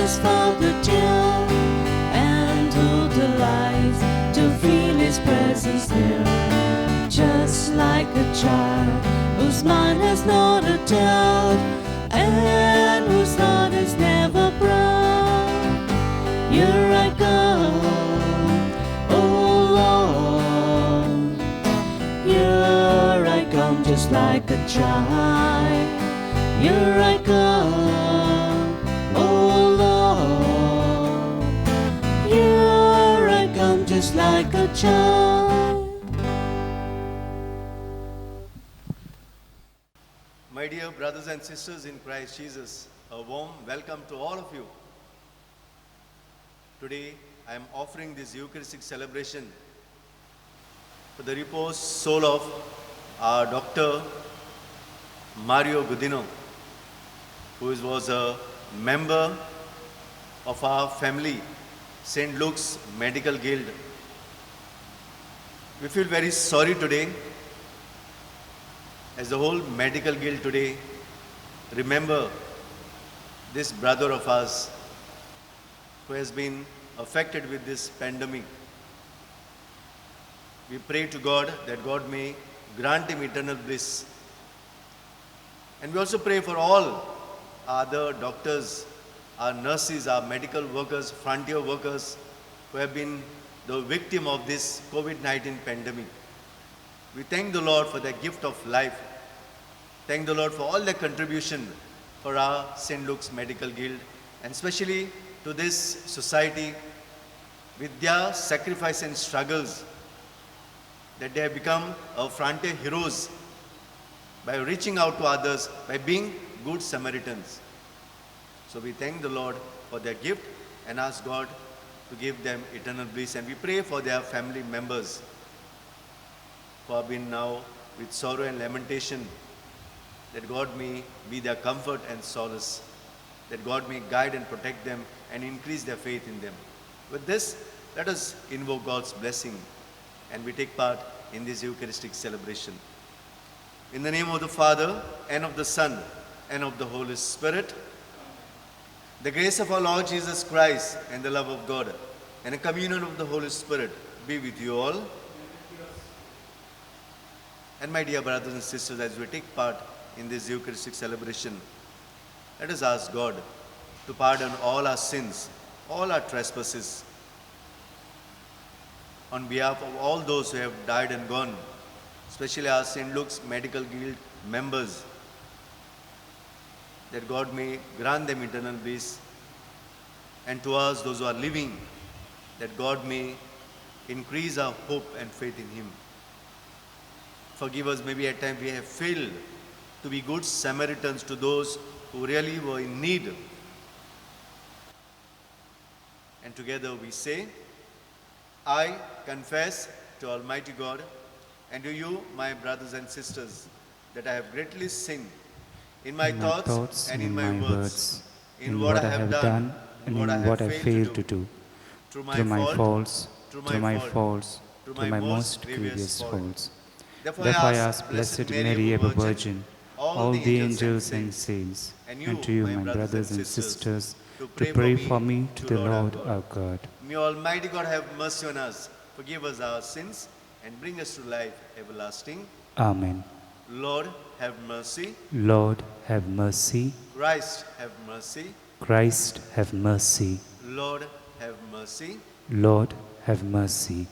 his Father dear, and who delights to feel his presence near. Just like a child whose mind has not a doubt, and whose heart is never proud. Here I come, oh Lord. Here I come just like a child. Here I come, oh Lord. Here I come just like a child. My dear brothers and sisters in Christ Jesus, a warm welcome to all of you. Today, I am offering this Eucharistic celebration for the reposed soul of our Dr. Mario Gudino, who was a member of our family, St. Luke's Medical Guild. We feel very sorry today, as the whole medical guild today remember this brother of ours who has been affected with this pandemic. We pray to God that God may grant him eternal bliss. And we also pray for all other doctors, our nurses, our medical workers, frontier workers who have been the victim of this COVID-19 pandemic. We thank the Lord for the gift of life. Thank the Lord for all their contribution for our St. Luke's Medical Guild, and especially to this society with their sacrifice and struggles, that they have become frontier heroes by reaching out to others, by being good Samaritans. So we thank the Lord for their gift and ask God to give them eternal bliss. And we pray for their family members who have been now with sorrow and lamentation, that God may be their comfort and solace, that God may guide and protect them and increase their faith in them. With this, let us invoke God's blessing and we take part in this Eucharistic celebration. In the name of the Father, and of the Son, and of the Holy Spirit, the grace of our Lord Jesus Christ and the love of God and the communion of the Holy Spirit be with you all. And my dear brothers and sisters, as we take part in this Eucharistic celebration, let us ask God to pardon all our sins, all our trespasses, on behalf of all those who have died and gone, especially our St. Luke's Medical Guild members, that God may grant them eternal bliss, and to us, those who are living, that God may increase our hope and faith in Him. Forgive us, maybe at times we have failed to be good Samaritans to those who really were in need. And together we say, I confess to Almighty God and to you, my brothers and sisters, that I have greatly sinned in my thoughts and in my words, in what I have done and in what I failed to do, through my faults, through my most grievous faults. Therefore I ask Blessed Mary, ever Virgin, all the angels and saints, and to you, my brothers and sisters, to pray for me to the Lord our God. May Almighty God have mercy on us, forgive us our sins, and bring us to life everlasting. Amen. Lord, have mercy. Lord, have mercy. Christ, have mercy. Christ, have mercy. Lord, have mercy. Lord, have mercy.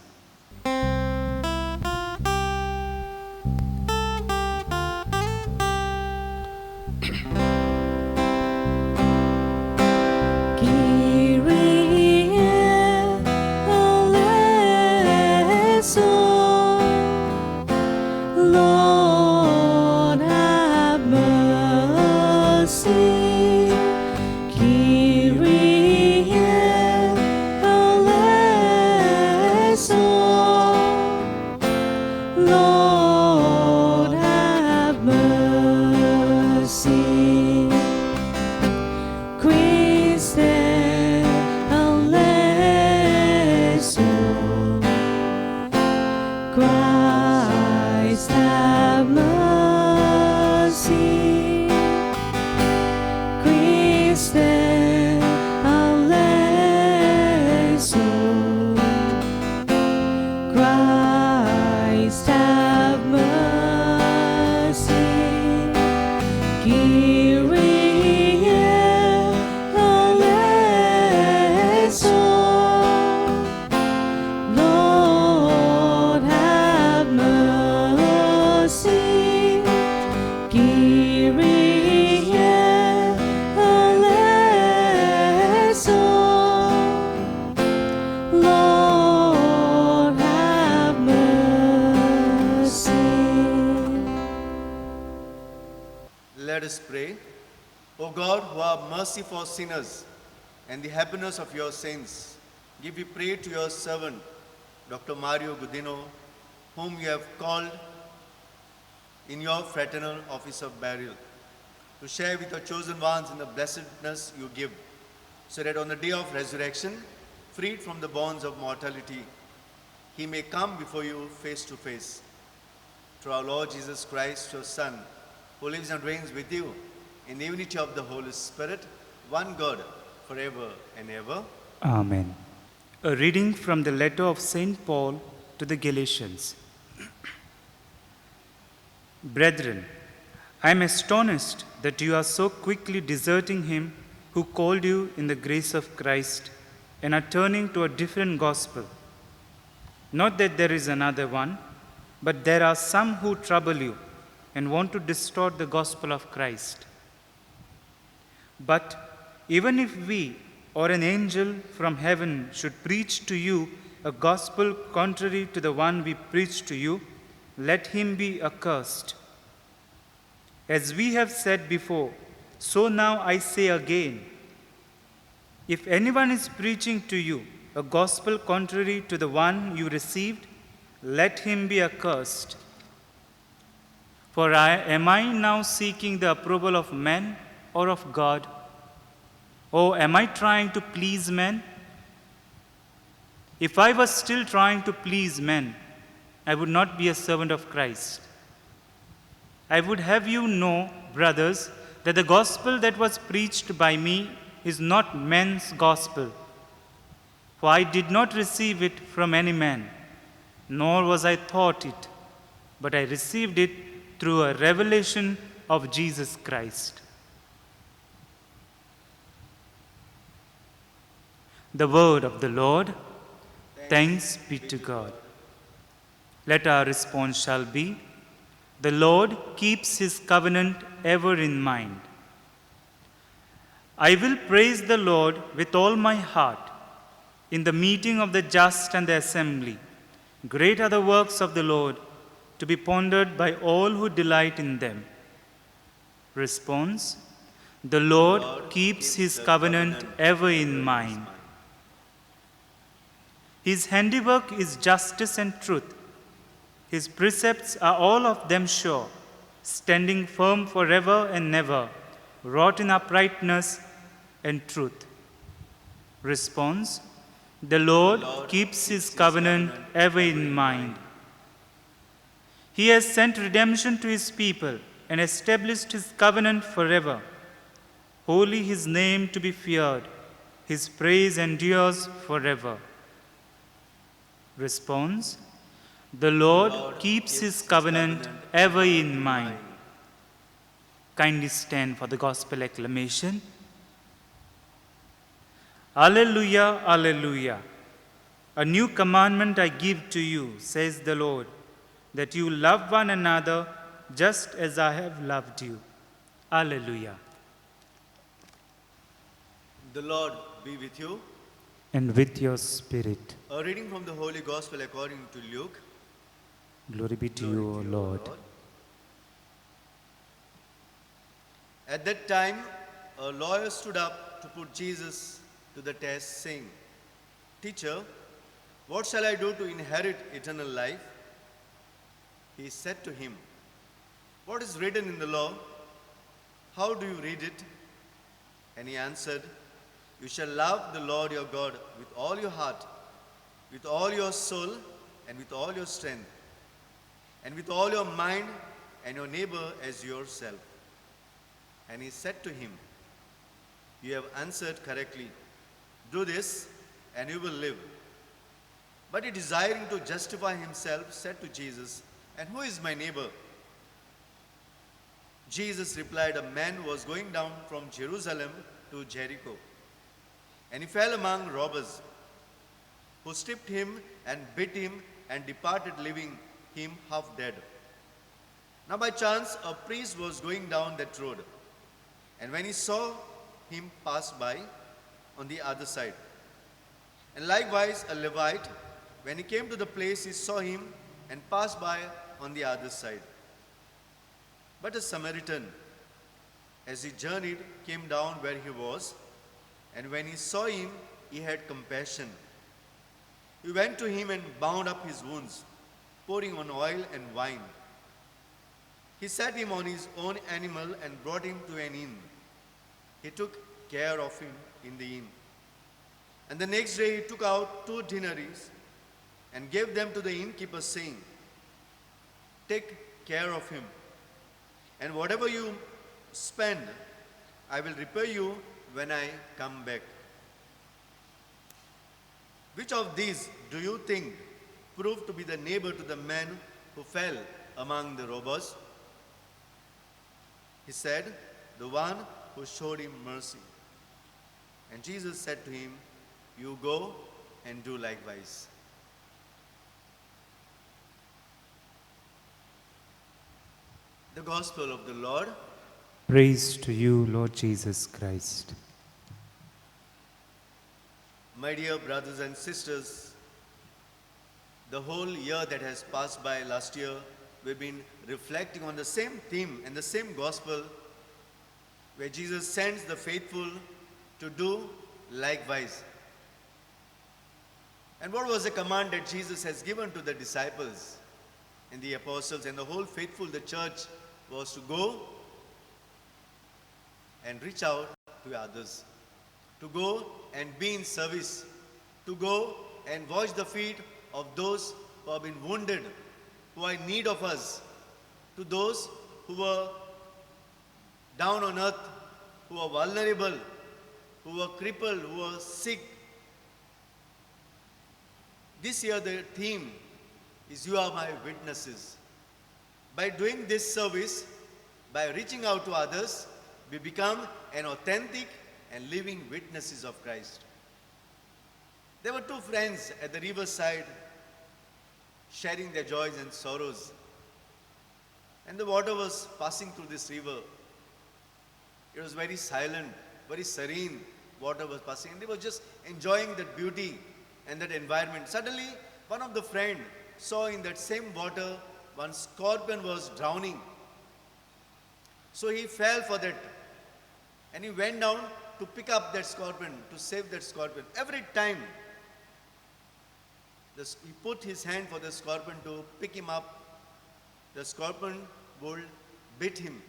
Kyrie eleison. O God, who are mercy for sinners and the happiness of your saints, give we pray to your servant, Dr. Mario Gudino, whom you have called in your fraternal office of burial, to share with your chosen ones in the blessedness you give, so that on the day of resurrection, freed from the bonds of mortality, he may come before you face to face. Through our Lord Jesus Christ, your Son, who lives and reigns with you in the unity of the Holy Spirit, one God, forever and ever. Amen. A reading from the letter of St. Paul to the Galatians. Brethren, I am astonished that you are so quickly deserting him who called you in the grace of Christ and are turning to a different gospel. Not that there is another one, but there are some who trouble you and want to distort the gospel of Christ. But even if we or an angel from heaven should preach to you a gospel contrary to the one we preach to you, let him be accursed. As we have said before, so now I say again, if anyone is preaching to you a gospel contrary to the one you received, let him be accursed. For am I now seeking the approval of men or of God? Or am I trying to please men? If I was still trying to please men, I would not be a servant of Christ. I would have you know, brothers, that the gospel that was preached by me is not men's gospel. For I did not receive it from any man, nor was I taught it, but I received it through a revelation of Jesus Christ. The word of the Lord. Thanks be to God. Let our response shall be, the Lord keeps his covenant ever in mind. I will praise the Lord with all my heart in the meeting of the just and the assembly. Great are the works of the Lord, to be pondered by all who delight in them. Response: the Lord keeps his covenant ever in mind. His handiwork is justice and truth. His precepts are all of them sure, standing firm forever and never, wrought in uprightness and truth. Response: the Lord keeps his covenant ever in mind. He has sent redemption to his people and established his covenant forever. Holy his name to be feared. His praise endures forever. Response: the Lord keeps his covenant ever in mind. Kindly stand for the gospel acclamation. Alleluia, alleluia. A new commandment I give to you, says the Lord, that you love one another just as I have loved you. Alleluia. The Lord be with you. And with your spirit. A reading from the Holy Gospel according to Luke. Glory be to you, O Lord. At that time, a lawyer stood up to put Jesus to the test, saying, Teacher, what shall I do to inherit eternal life? He said to him, What is written in the law? How do you read it? And he answered, You shall love the Lord your God with all your heart, with all your soul, and with all your strength, and with all your mind, and your neighbor as yourself. And he said to him, You have answered correctly. Do this, and you will live. But he, desiring to justify himself, said to Jesus, And who is my neighbor? Jesus replied, A man was going down from Jerusalem to Jericho, and he fell among robbers, who stripped him and beat him and departed, leaving him half dead. Now by chance a priest was going down that road, and when he saw him pass by on the other side, and likewise a Levite, when he came to the place, he saw him and passed by on the other side. But a Samaritan, as he journeyed, came down where he was, and when he saw him, he had compassion. He went to him and bound up his wounds, pouring on oil and wine. He set him on his own animal and brought him to an inn. He took care of him in the inn. And the next day he took out 2 denaries and gave them to the innkeeper, saying, "Take care of him, and whatever you spend, I will repay you when I come back." Which of these do you think proved to be the neighbor to the man who fell among the robbers? He said, "The one who showed him mercy." And Jesus said to him, "You go and do likewise." The Gospel of the Lord. Praise to you, Lord Jesus Christ. My dear brothers and sisters, the whole year that has passed by last year, we've been reflecting on the same theme and the same gospel where Jesus sends the faithful to do likewise. And what was the command that Jesus has given to the disciples and the apostles and the whole faithful, the church, was to go and reach out to others, to go and be in service, to go and wash the feet of those who have been wounded, who are in need of us, to those who were down on earth, who are vulnerable, who were crippled, who were sick. This year the theme is "You are my witnesses." By doing this service, by reaching out to others, we become an authentic and living witnesses of Christ. There were 2 friends at the riverside sharing their joys and sorrows. And the water was passing through this river. It was very silent, very serene. Water was passing, and they were just enjoying that beauty and that environment. Suddenly, one of the friends saw in that same water one scorpion was drowning. So he fell for that, and he went down to pick up that scorpion, to save that scorpion. Every time he put his hand for the scorpion to pick him up, the scorpion would bite him.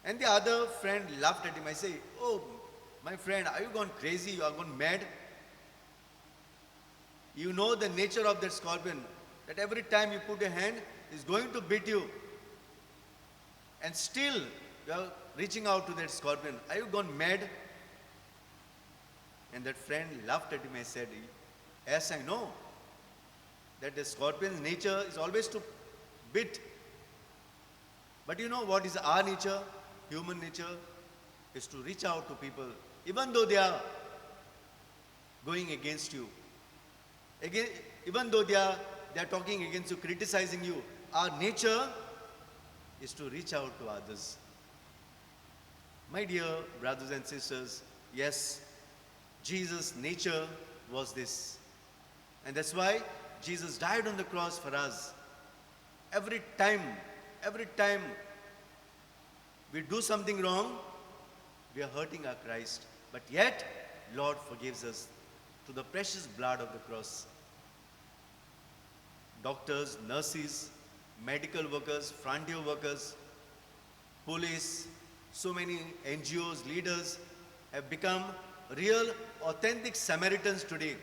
And the other friend laughed at him. I say, "Oh, my friend, are you gone crazy? You are gone mad? You know the nature of that scorpion, that every time you put your hand, it's going to bite you. And still, you are reaching out to that scorpion. Are you gone mad?" And that friend laughed at him and said, "Yes, I know that the scorpion's nature is always to bite. But you know what is our nature? Human nature is to reach out to people, even though they are going against you. Again, even though they are talking against you, criticizing you. Our nature is to reach out to others." My dear brothers and sisters, yes, Jesus' nature was this. And that's why Jesus died on the cross for us. Every time we do something wrong, we are hurting our Christ. But yet, Lord forgives us through the precious blood of the cross. Doctors, nurses, medical workers, frontier workers, police, so many NGOs, leaders have become real, authentic Samaritans today,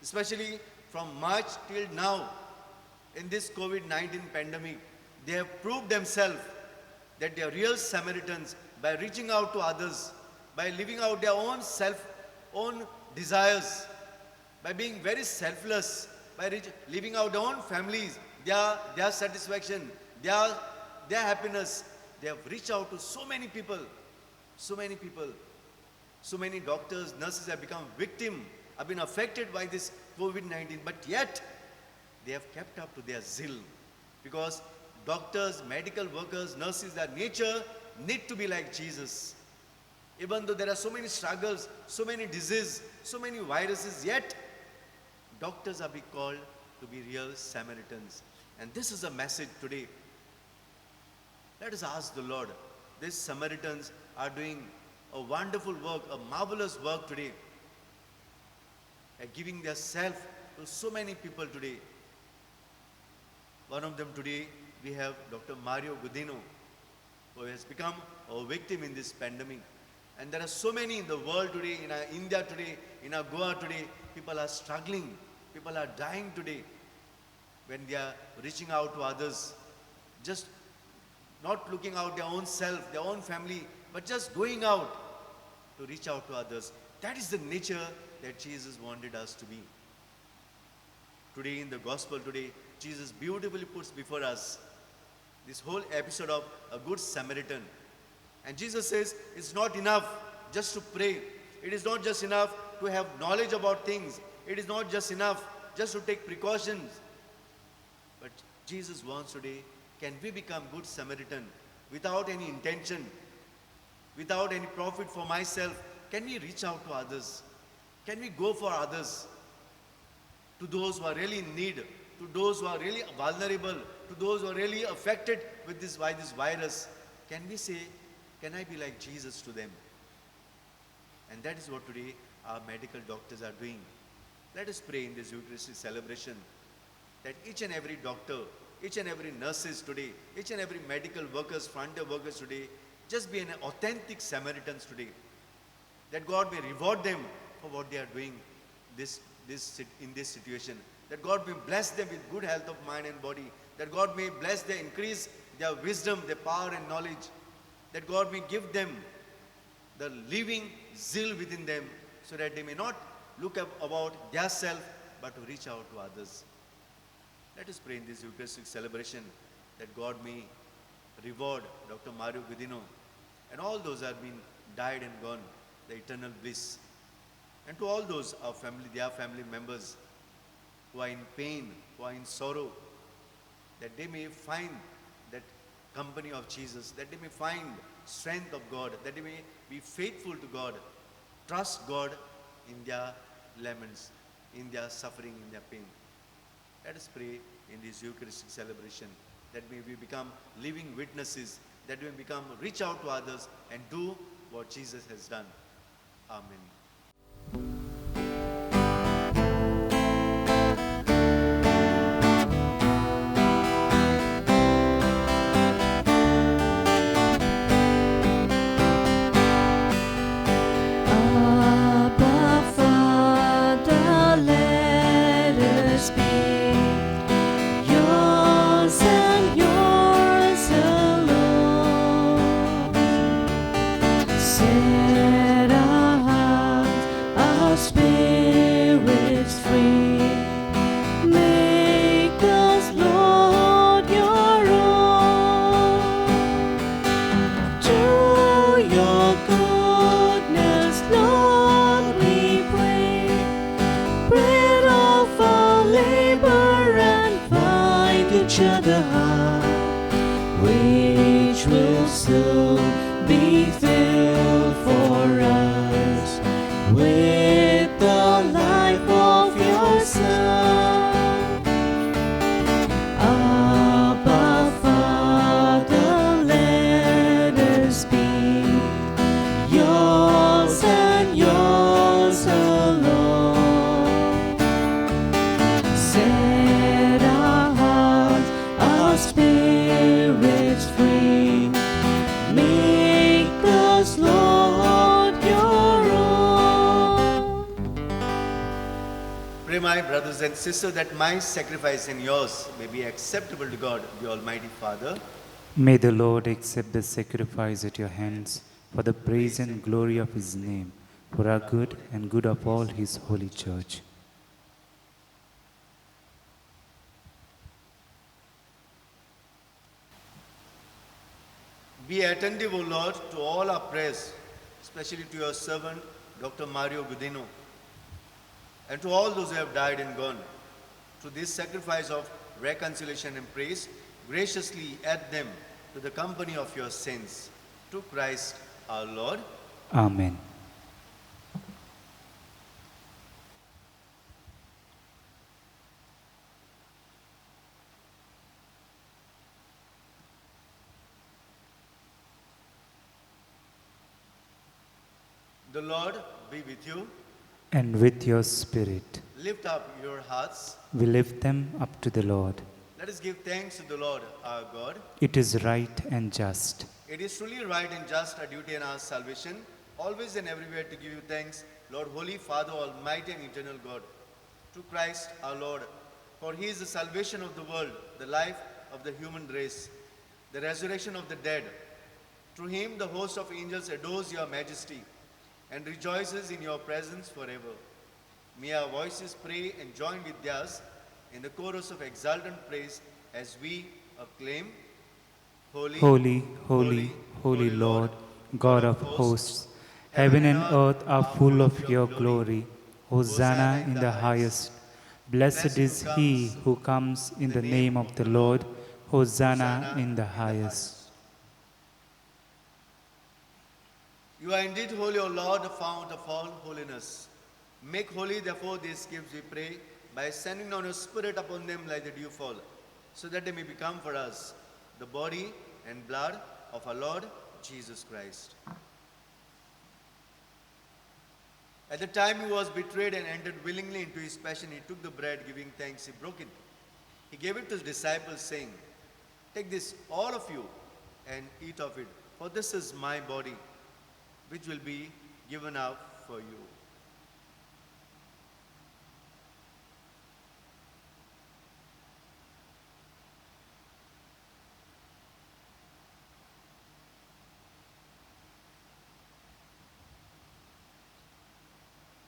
especially from March till now in this COVID-19 pandemic. They have proved themselves that they are real Samaritans by reaching out to others, by living out their own desires, by being very selfless, by living out their own families, their satisfaction, their happiness. They have reached out to so many people. So many doctors, nurses have become victims, have been affected by this COVID-19, but yet they have kept up to their zeal, because doctors, medical workers, nurses, their nature need to be like Jesus. Even though there are so many struggles, so many diseases, so many viruses, yet doctors are being called to be real Samaritans. And this is a message today. Let us ask the Lord. These Samaritans are doing a wonderful work, a marvelous work today, giving their self to so many people today. One of them today, we have Dr. Mario Gudino, who has become a victim in this pandemic. And there are so many in the world today, in India today, in Goa today, people are struggling, people are dying today when they are reaching out to others, just not looking out their own self, their own family, but just going out to reach out to others. That is the nature that Jesus wanted us to be. Today in the gospel today, Jesus beautifully puts before us this whole episode of a good Samaritan. And Jesus says it's not enough just to pray. It is not just enough to have knowledge about things. It is not just enough just to take precautions. But Jesus wants today, can we become good Samaritan without any intention, without any profit for myself? Can we reach out to others? Can we go for others? To those who are really in need, to those who are really vulnerable, to those who are really affected with by this virus, can we say, can I be like Jesus to them? And that is what today our medical doctors are doing. Let us pray in this Eucharistic celebration that each and every doctor, each and every nurses today, each and every medical workers, frontier workers today, just be an authentic Samaritans today. That God may reward them for what they are doing in this situation. That God may bless them with good health of mind and body. That God may bless them, increase their wisdom, their power and knowledge. That God may give them the living zeal within them so that they may not look up about their self but to reach out to others. Let us pray in this Eucharistic celebration that God may reward Dr. Mario Gudino and all those who have been died and gone, the eternal bliss. And to all those, their family members who are in pain, who are in sorrow, that they may find that company of Jesus, that they may find strength of God, that they may be faithful to God, trust God in their laments, in their suffering, in their pain. Let us pray in this Eucharistic celebration that may we become living witnesses, that we may reach out to others and do what Jesus has done. Amen. Abba, Father, let us be yours and yours alone. Set our hearts, our spirits free. Make us, Lord, your own. To your goodness, Lord, we pray. Bread of our labor and find each other heart, which will soon be filled for us with the life of your Son. Abba, Father, let us be yours and yours alone. Set our hearts, our spirits free. Make us, Lord, your own. Pray, my brothers and sisters, that my sacrifice and yours may be acceptable to God, the Almighty Father. May the Lord accept the sacrifice at your hands for the praise and glory of his name, for our good and good of all his holy church. Be attentive, O Lord, to all our prayers, especially to your servant, Dr. Mario Gudino, and to all those who have died and gone. Through this sacrifice of reconciliation and praise, graciously add them to the company of your saints. To Christ our Lord. Amen. The Lord be with you. And with your spirit. Lift up your hearts. We lift them up to the Lord. Let us give thanks to the Lord our God. It is right and just. It is truly right and just, our duty and our salvation, always and everywhere to give you thanks, Lord, Holy Father, Almighty and Eternal God, through Christ our Lord. For he is the salvation of the world, the life of the human race, the resurrection of the dead. Through him the host of angels adores your majesty and rejoices in your presence forever. May our voices pray and join with theirs in the chorus of exultant praise as we acclaim, Holy, Holy, holy, holy Lord, God of hosts, heaven and earth are full of your glory. Hosanna in the highest. Blessed is he who comes in the name of the Lord. Hosanna in the highest. You are indeed holy, O Lord, the fount of all holiness. Make holy, therefore, these gifts, we pray, by sending down your Spirit upon them like the dewfall, so that they may become for us the body and blood of our Lord Jesus Christ. At the time he was betrayed and entered willingly into his passion, he took the bread, giving thanks, he broke it. He gave it to his disciples, saying, "Take this, all of you, and eat of it, for this is my body, which will be given up for you."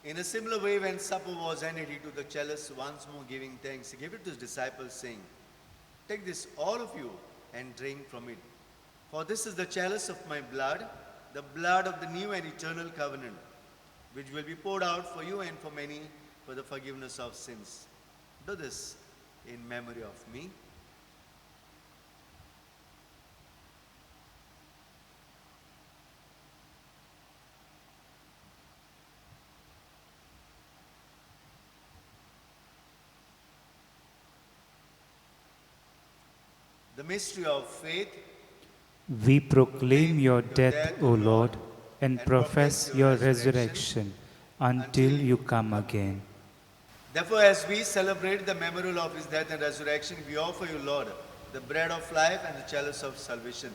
In a similar way, when supper was ended, he took the chalice, once more giving thanks. He gave it to his disciples, saying, "Take this, all of you, and drink from it. For this is the chalice of my blood, the blood of the new and eternal covenant, which will be poured out for you and for many for the forgiveness of sins. Do this in memory of me." The mystery of faith. We proclaim your death, O Lord, and profess your resurrection until you come again. Therefore, as we celebrate the memorial of his death and resurrection, we offer you, Lord, the bread of life and the chalice of salvation,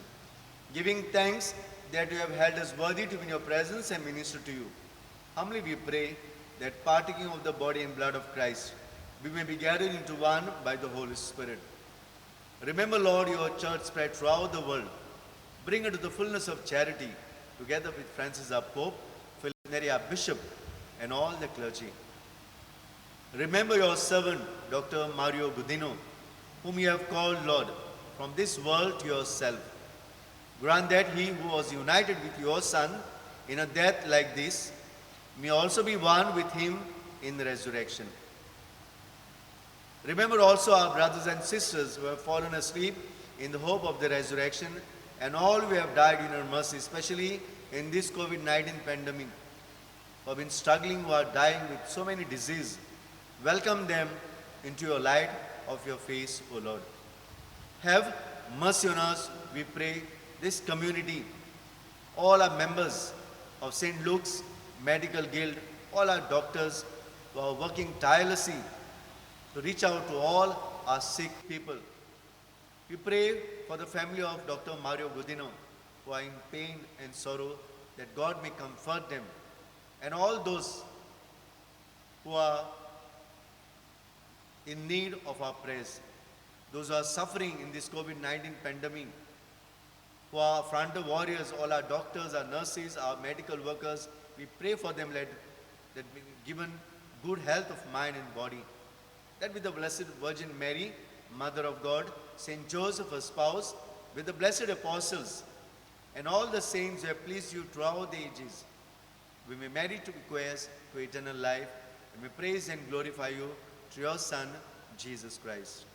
giving thanks that you have held us worthy to be in your presence and minister to you. Humbly we pray that partaking of the body and blood of Christ, we may be gathered into one by the Holy Spirit. Remember, Lord, your church spread throughout the world. Bring her to the fullness of charity, together with Francis our Pope, Philip Neri our Bishop, and all the clergy. Remember your servant, Dr. Mario Gudino, whom you have called, Lord, from this world to yourself. Grant that he who was united with your Son in a death like this may also be one with him in the resurrection. Remember also our brothers and sisters who have fallen asleep in the hope of the resurrection, and all who have died in your mercy, especially in this COVID-19 pandemic, who have been struggling, who are dying with so many diseases. Welcome them into your light of your face, O Lord. Have mercy on us, we pray, this community, all our members of St. Luke's Medical Guild, all our doctors who are working tirelessly to reach out to all our sick people. We pray for the family of Dr. Mario Gudino, who are in pain and sorrow, that God may comfort them, and all those who are in need of our prayers, those who are suffering in this COVID-19 pandemic, who are frontier warriors, all our doctors, our nurses, our medical workers, we pray for them, that be given good health of mind and body. That with the Blessed Virgin Mary, Mother of God, Saint Joseph, her spouse, with the blessed apostles, and all the saints who have pleased you throughout the ages, we may merit to be heirs to eternal life, and may praise and glorify you through your Son, Jesus Christ.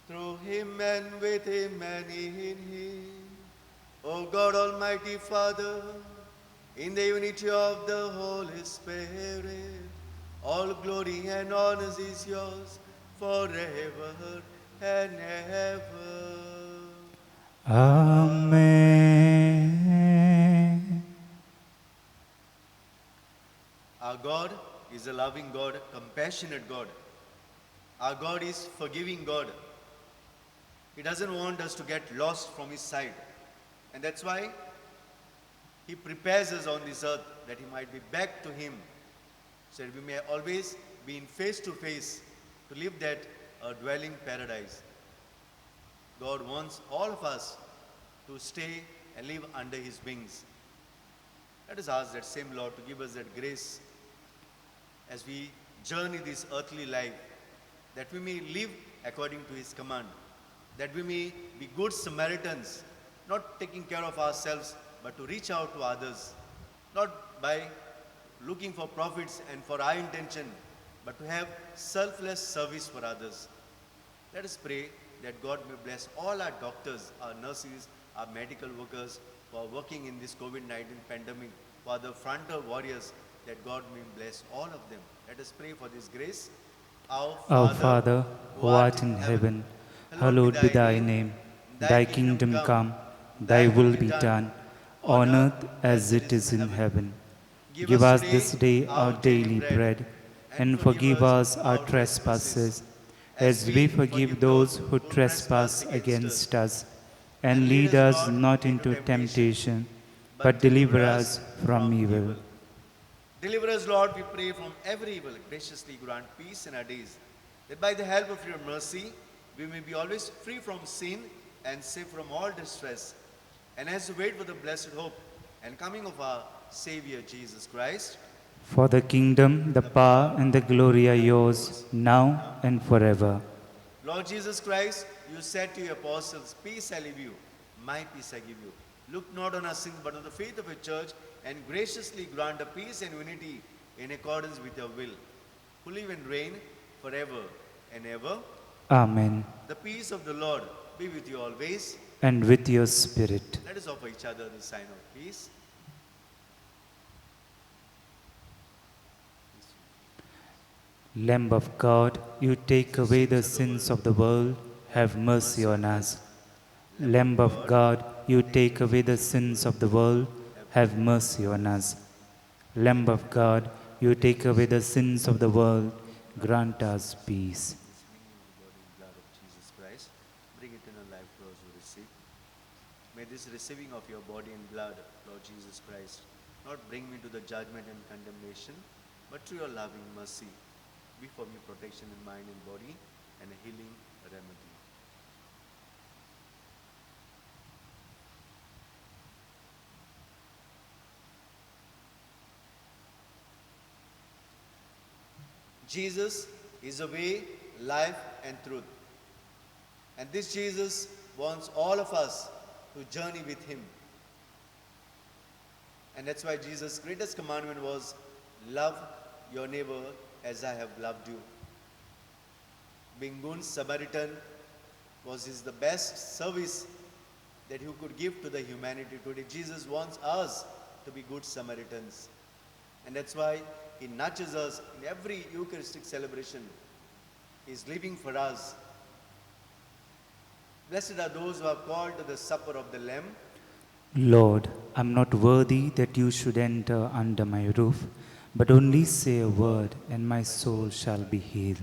Through him and with him and in him, O God, Almighty Father, in the unity of the Holy Spirit, all glory and honor is yours forever and ever. Amen. Our God is a loving God, compassionate God. Our God is forgiving God. He doesn't want us to get lost from His side. And that's why He prepares us on this earth that He might be back to Him, so that we may always be in face to face to live that dwelling paradise. God wants all of us to stay and live under His wings. Let us ask that same Lord to give us that grace as we journey this earthly life, that we may live according to His command, that we may be good Samaritans, not taking care of ourselves, but to reach out to others, not by looking for profits and for our intention, but to have selfless service for others. Let us pray that God may bless all our doctors, our nurses, our medical workers who are working in this COVID-19 pandemic, for the frontier warriors, that God may bless all of them. Let us pray for this grace. Our Father, who art in heaven, hallowed be thy name. Thy kingdom come, thy will be done, on earth as it is in heaven. Give us this day our daily bread, and forgive us our trespasses, as we forgive those who trespass against us. And lead us not into temptation, but deliver us from evil. Deliver us, Lord, we pray, from every evil. Graciously grant peace in our days, that by the help of your mercy, we may be always free from sin and safe from all distress. And as we wait for the blessed hope and coming of our Savior Jesus Christ, For the kingdom, the power, and the glory are yours, now and forever. Lord Jesus Christ, you said to your apostles, peace I leave you, my peace I give you. Look not on our sins, but on the faith of your church, and graciously grant a peace and unity in accordance with your will, who live and reign forever and ever. Amen. The peace of the Lord be with you always. And with your spirit. Let us offer each other the sign of peace. Lamb of God, you take away the sins of the world, have mercy on us. Lamb of God, you take away the sins of the world, have mercy on us. Lamb of God, you take away the sins of the world, grant us peace. Blood of Jesus Christ, bring eternal life to those who receive. May this receiving of your body and blood, Lord Jesus Christ, not bring me to the judgment and condemnation, but to your loving mercy, be for me protection in mind and body, and a healing remedy. Jesus is the way, life, and truth. And this Jesus wants all of us to journey with Him. And that's why Jesus' greatest commandment was, love your neighbor as I have loved you. Being good Samaritan was the best service that He could give to the humanity today. Jesus wants us to be good Samaritans. And that's why He nudges us in every Eucharistic celebration. He is living for us. Blessed are those who are called to the supper of the Lamb. Lord, I am not worthy that you should enter under my roof, but only say a word, and my soul shall be healed.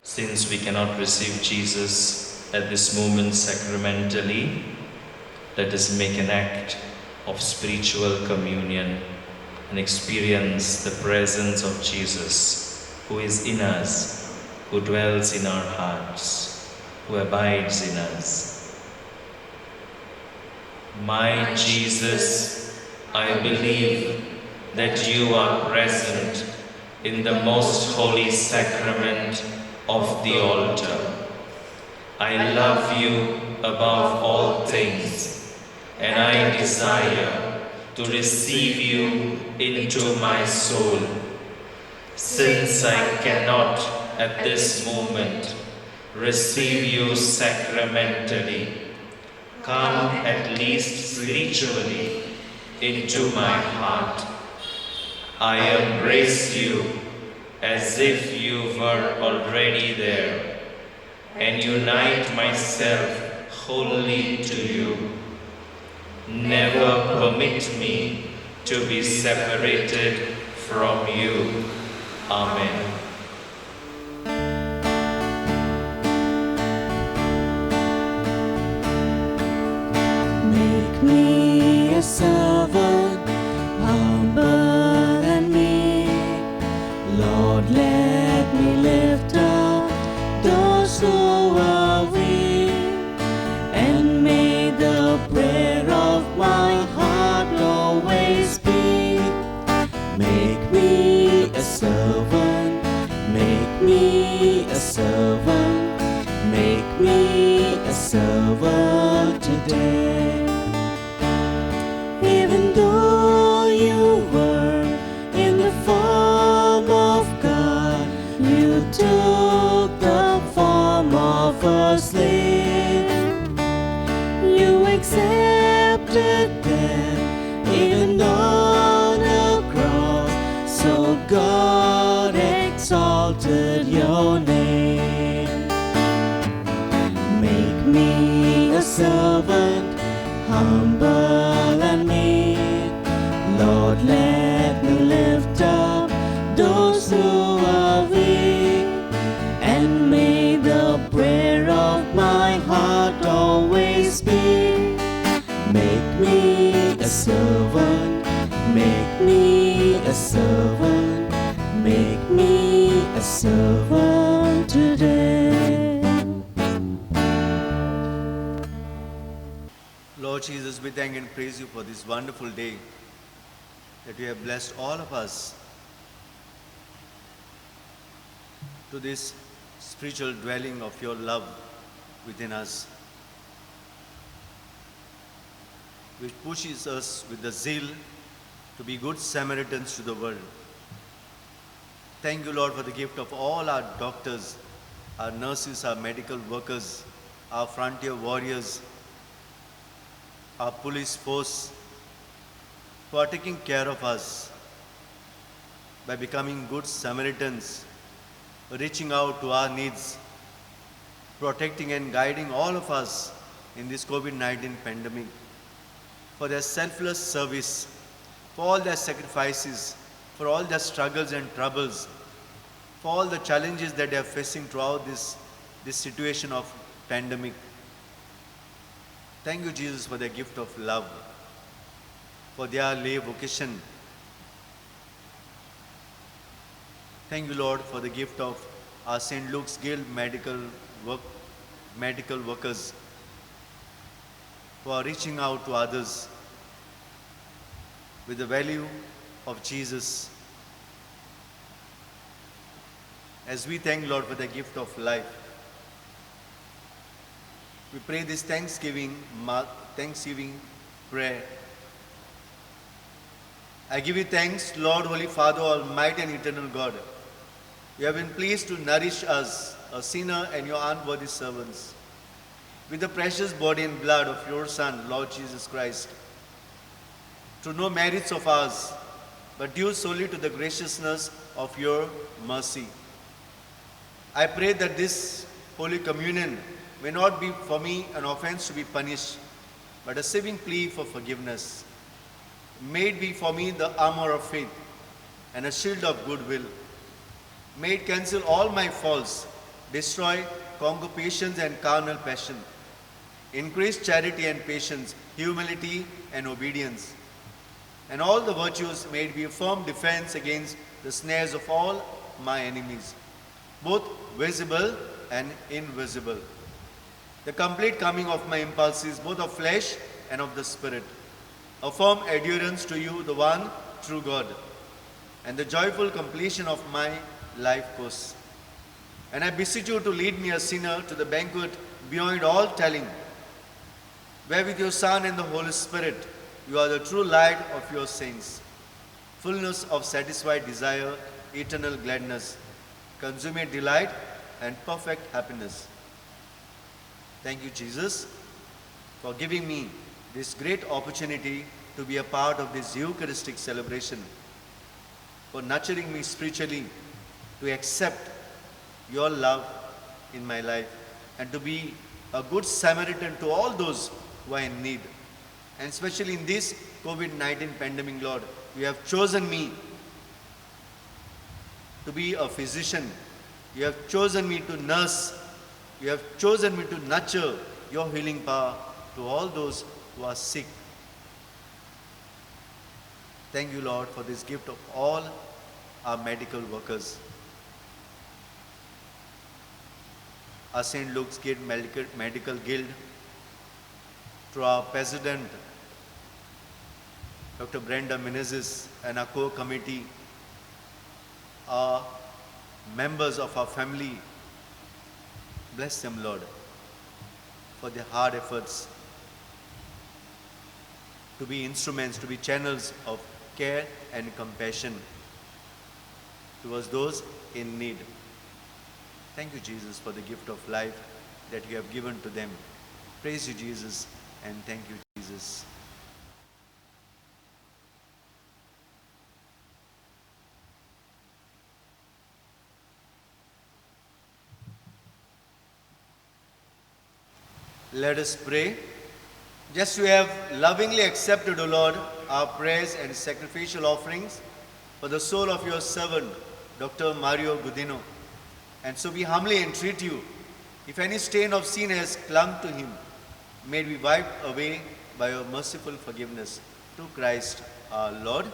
Since we cannot receive Jesus at this moment sacramentally, let us make an act of spiritual communion and experience the presence of Jesus, who is in us, who dwells in our hearts, who abides in us. My Jesus, I believe that you are present in the most holy sacrament of the altar. I love you above all things, and I desire to receive you into my soul. Since I cannot at this moment receive you sacramentally. Come at least spiritually into my heart. I embrace you as if you were already there, and unite myself wholly to you. Never permit me to be separated from you. Amen. Make me a servant, humble and meek. Lord, let me lift up those who are weak, and may the prayer of my heart always be. Make me a servant, make me a servant, make me a servant today. Even though you were in the form of God, you took the form of a slave. You accepted death even on a cross, so God exalted your name. Make me a servant, humble and meek. Lord, let me lift up those who are weak, and may the prayer of my heart always be. Make me a servant, make me a servant, make me a servant today. Lord Jesus, we thank and praise you for this wonderful day that you have blessed all of us to this spiritual dwelling of your love within us, which pushes us with the zeal to be good Samaritans to the world. Thank you, Lord, for the gift of all our doctors, our nurses, our medical workers, our frontier warriors, our police force, who are taking care of us by becoming good Samaritans, reaching out to our needs, protecting and guiding all of us in this COVID-19 pandemic, for their selfless service, for all their sacrifices, for all their struggles and troubles, for all the challenges that they are facing throughout this situation of pandemic. Thank you, Jesus, for their gift of love, for their lay vocation. Thank you, Lord, for the gift of our St. Luke's Guild medical workers, who are reaching out to others with the value of Jesus. As we thank Lord for the gift of life, we pray this Thanksgiving prayer. I give you thanks, Lord, Holy Father, Almighty and Eternal God. You have been pleased to nourish us, a sinner and your unworthy servants, with the precious body and blood of your Son, Lord Jesus Christ, through no merits of ours, but due solely to the graciousness of your mercy. I pray that this Holy Communion may not be for me an offense to be punished, but a saving plea for forgiveness. May it be for me the armor of faith and a shield of goodwill. May it cancel all my faults, destroy concupiscence and carnal passion, increase charity and patience, humility and obedience, and all the virtues. May it be a firm defense against the snares of all my enemies, both visible and invisible. The complete coming of my impulses, both of flesh and of the Spirit, a firm adherence to you, the one true God, and the joyful completion of my life course. And I beseech you to lead me, a sinner, to the banquet beyond all telling, where with your Son and the Holy Spirit, you are the true light of your saints, fullness of satisfied desire, eternal gladness, consummate delight, and perfect happiness. Thank you, Jesus, for giving me this great opportunity to be a part of this Eucharistic celebration, for nurturing me spiritually to accept your love in my life and to be a good Samaritan to all those who are in need. And especially in this COVID-19 pandemic, Lord, you have chosen me to be a physician. You have chosen me to nurse. You have chosen me to nurture your healing power to all those who are sick. Thank you, Lord, for this gift of all our medical workers. Our St. Luke's Gate Medical Guild, through our President, Dr. Brenda Menezes, and our core committee, our members of our family, bless them, Lord, for their hard efforts to be instruments, to be channels of care and compassion towards those in need. Thank you, Jesus, for the gift of life that you have given to them. Praise you, Jesus, and thank you, Jesus. Let us pray. Just you have lovingly accepted, O Lord, our prayers and sacrificial offerings for the soul of your servant, Dr. Mario Gudino. And so we humbly entreat you, if any stain of sin has clung to him, may it be wiped away by your merciful forgiveness. Through Christ our Lord.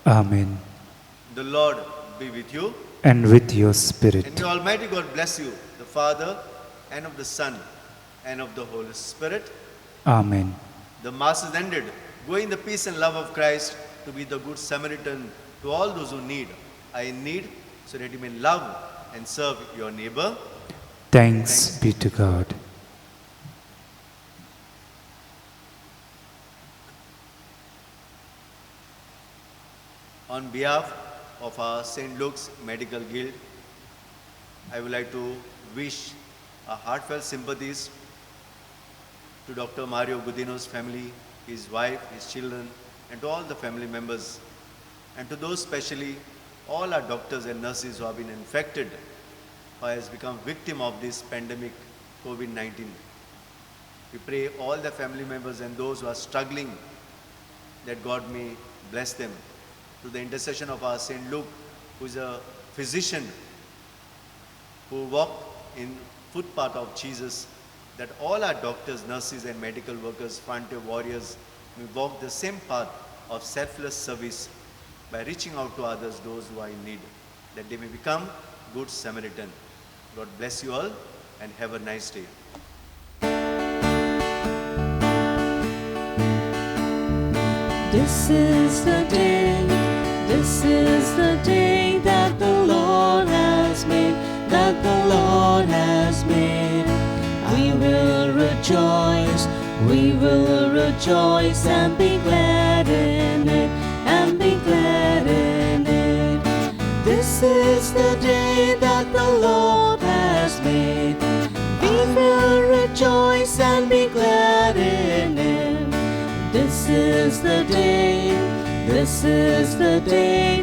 Amen. The Lord be with you. And with your spirit. And may Almighty God bless you, the Father, and of the Son, and of the Holy Spirit. Amen. The Mass is ended. Go in the peace and love of Christ to be the good Samaritan to all those who are in need, so that you may love and serve your neighbor. Thanks be to God. On behalf of our St. Luke's Medical Guild, I would like to wish our heartfelt sympathies to Dr. Mario Gudino's family, his wife, his children, and to all the family members, and to those especially all our doctors and nurses who have been infected or has become victim of this pandemic, COVID-19. We pray all the family members and those who are struggling, that God may bless them. To the intercession of our St. Luke, who is a physician who walked in footpath of Jesus, that all our doctors, nurses, and medical workers, frontier warriors, may walk the same path of selfless service by reaching out to others, those who are in need, that they may become good Samaritan. God bless you all and have a nice day. This is the day that the Lord has made, that the Lord has made. We will rejoice and be glad in it, and be glad in it. This is the day that the Lord has made. We will rejoice and be glad in it. This is the day